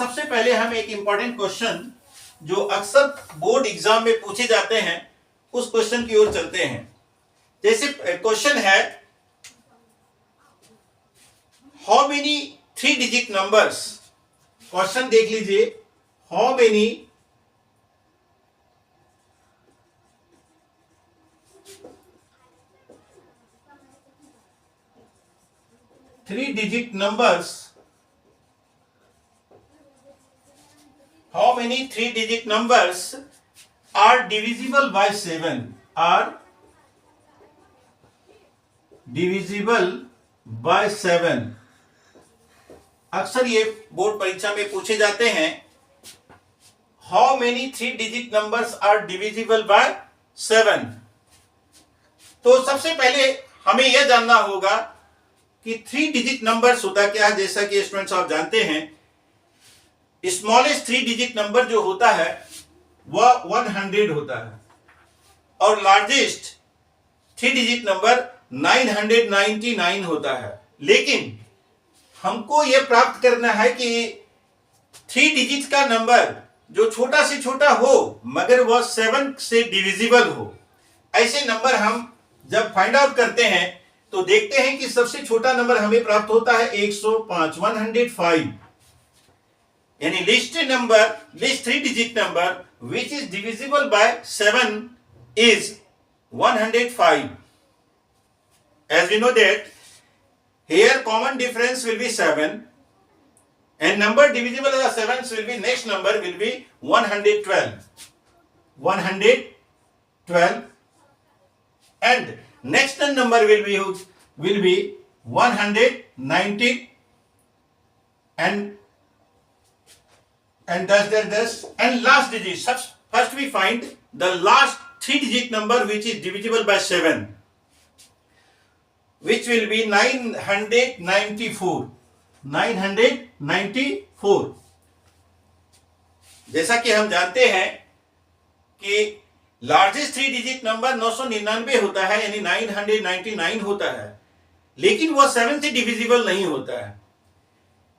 सबसे पहले हम एक इंपॉर्टेंट क्वेश्चन जो अक्सर बोर्ड एग्जाम में पूछे जाते हैं उस क्वेश्चन की ओर चलते हैं। जैसे क्वेश्चन है, how many 3 digit numbers. Question देख लीजिए, how many 3 digit numbers, how many 3 digit numbers are divisible by 7, are divisible by 7। अक्सर ये बोर्ड परीक्षा में पूछे जाते हैं, how many 3 digit numbers are divisible by 7। तो सबसे पहले हमें यह जानना होगा कि 3 डिजिट नंबर्स होता क्या है। जैसा कि स्टूडेंट्स आप जानते हैं, स्मॉलेस्ट 3 डिजिट नंबर जो होता है वह 100 होता है और लार्जेस्ट 3 डिजिट नंबर 999 होता है। लेकिन हमको यह प्राप्त करना है कि 3 डिजिट का नंबर जो छोटा से छोटा हो मगर वह 7 से डिविजिबल हो, ऐसे नंबर हम जब फाइंड आउट करते हैं तो देखते हैं कि सबसे छोटा नंबर हमें प्राप्त होता है 105, 105। यानी list 3 digit number which is divisible by 7 is 105। As we know that here common difference will be 7 and number divisible by 7 will be, next number will be 112, 112 and next number will be 190 and thus and last digit. First we find the last 3 digit number which is divisible by 7, which will be 994, 994। जैसा कि हम जानते हैं कि largest 3 digit number 999 होता है, यानी 999 होता है, लेकिन वह 7 से डिविजिबल नहीं होता है।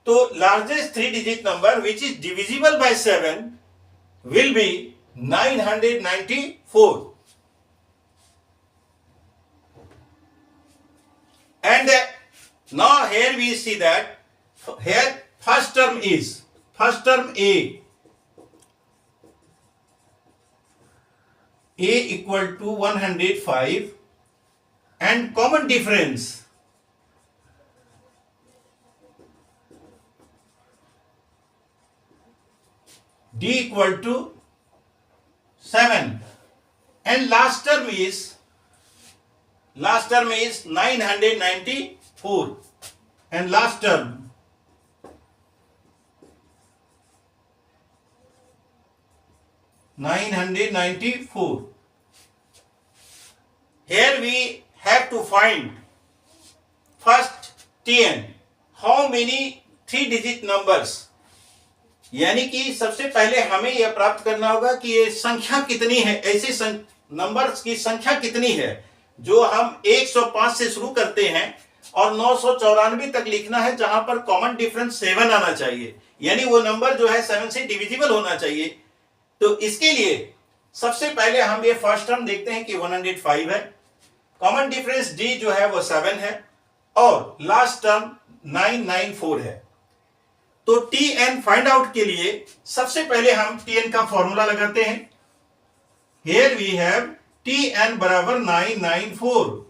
तो largest 3 digit number which is divisible by 7 will be 994। And now here we see that here first term A equal to 105 and common difference D equal to 7 and last term is 994 and last term 994। Here we have to find first Tn, how many 3 digit numbers। यानी कि सबसे पहले हमें यह प्राप्त करना होगा कि ये संख्या कितनी है, ऐसे नंबर्स की संख्या कितनी है जो हम 105 से शुरू करते हैं और 994 तक लिखना है, जहां पर कॉमन डिफरेंस 7 आना चाहिए, यानी वो नंबर जो है 7 से डिविजिबल होना चाहिए। तो इसके लिए सबसे पहले हम ये फर्स्ट टर्म देखते हैं कि 105 है, कॉमन डिफरेंस D जो है वो 7 है और लास्ट टर्म 994 है। तो Tn फाइंड आउट के लिए सबसे पहले हम Tn का फॉर्मूला लगाते हैं। Here we have Tn बराबर 994।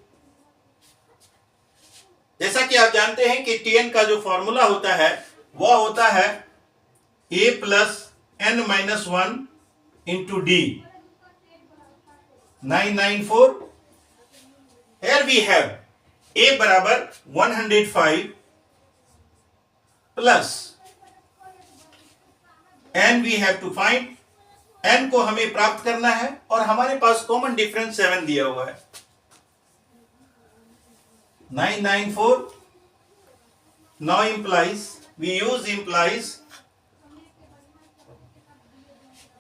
जैसा कि आप जानते हैं कि Tn का जो फॉर्मूला होता है वह होता है A plus n-1 into D। 994। Here we have A बराबर 105 plus n we have to find, n को हमें प्राप्त करना है और हमारे पास कॉमन डिफरेंस 7 दिया हुआ है। 994 now implies, we use implies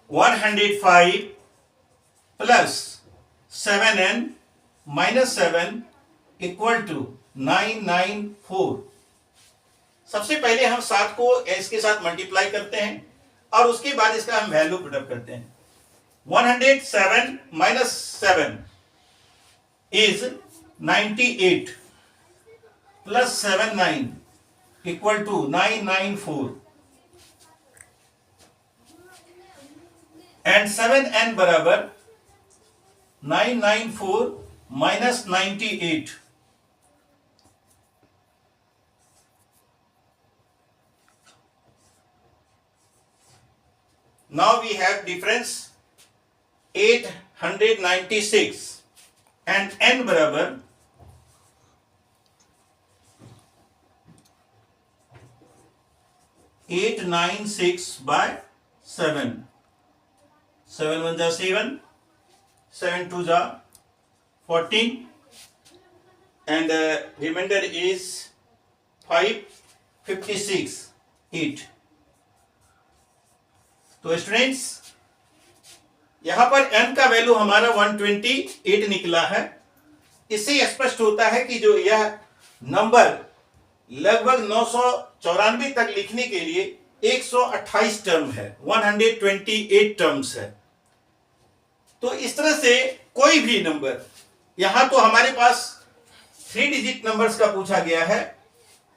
105 plus 7n minus 7 equal to 994। सबसे पहले हम 7 को s के साथ मल्टीप्लाई करते हैं और उसके बाद इसका हम वैल्यू पुटअप करते हैं। 107 minus 7 is 98 plus 79 equal to 994 and 7n बराबर 994 minus 98। Now we have difference 896 and n बराबर 896 by 7। 7 1 जा 7, 7 2 जा 14 and remainder is 556 8। तो स्टूडेंट्स यहां पर n का वैल्यू हमारा 128 निकला है। इससे स्पष्ट होता है कि जो यह नंबर लगभग 994 तक लिखने के लिए 128 टर्म है, 128 टर्म्स है। तो इस तरह से कोई भी नंबर, यहां तो हमारे पास 3 डिजिट नंबर्स का पूछा गया है,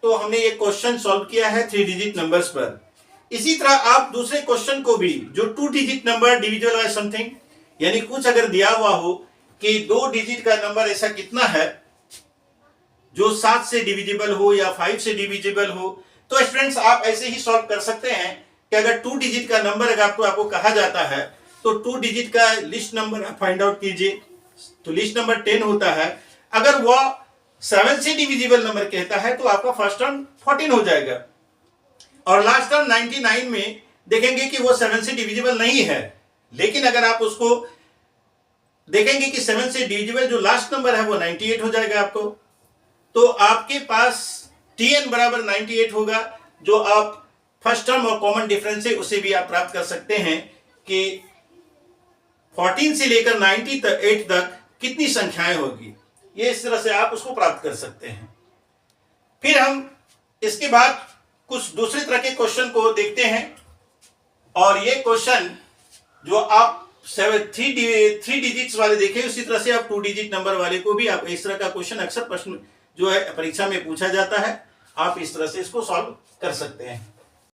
तो हमने ये क्वेश्चन सॉल्व किया है 3 डिजिट नंबर्स पर। इसी तरह आप दूसरे क्वेश्चन को भी, जो 2 digit number divisible by something, यानी कुछ अगर दिया हुआ हो कि 2 डिजिट का नंबर ऐसा कितना है जो 7 से डिविजिबल हो या 5 से डिविजिबल हो, तो स्टूडेंट्स आप ऐसे ही सॉल्व कर सकते हैं कि अगर 2 डिजिट का नंबर अगर आपको कहा जाता है तो 2 डिजिट का लिस्ट नंबर आप फाइंड आउट कीजिए, तो लिस्ट नंबर 10 होता है। अगर वह 7 से डिविजिबल नंबर कहता है तो आपका फर्स्ट टर्म 14 हो जाएगा और लास्ट टर्म 99 में देखेंगे कि वो 7 से डिविजिबल नहीं है। लेकिन अगर आप उसको देखेंगे कि 7 से डिविजिबल जो लास्ट नंबर है वो 98 हो जाएगा आपको, तो आपके पास Tn बराबर 98 होगा, जो आप फर्स्ट टर्म और कॉमन डिफरेंस है उसे भी आप प्राप्त कर सकते हैं कि 14 से लेकर 98 तक कितनी संख्याएं होगी। ये इस तरह से आप उसको प्राप्त कर सकते हैं। फिर हम इसके बाद कुछ दूसरे तरह के क्वेश्चन को देखते हैं, और ये क्वेश्चन जो आप 3 डिजिट्स वाले देखे, उसी तरह से आप 2 डिजिट नंबर वाले को भी आप इस तरह का क्वेश्चन अक्सर प्रश्न जो है परीक्षा में पूछा जाता है, आप इस तरह से इसको सॉल्व कर सकते हैं।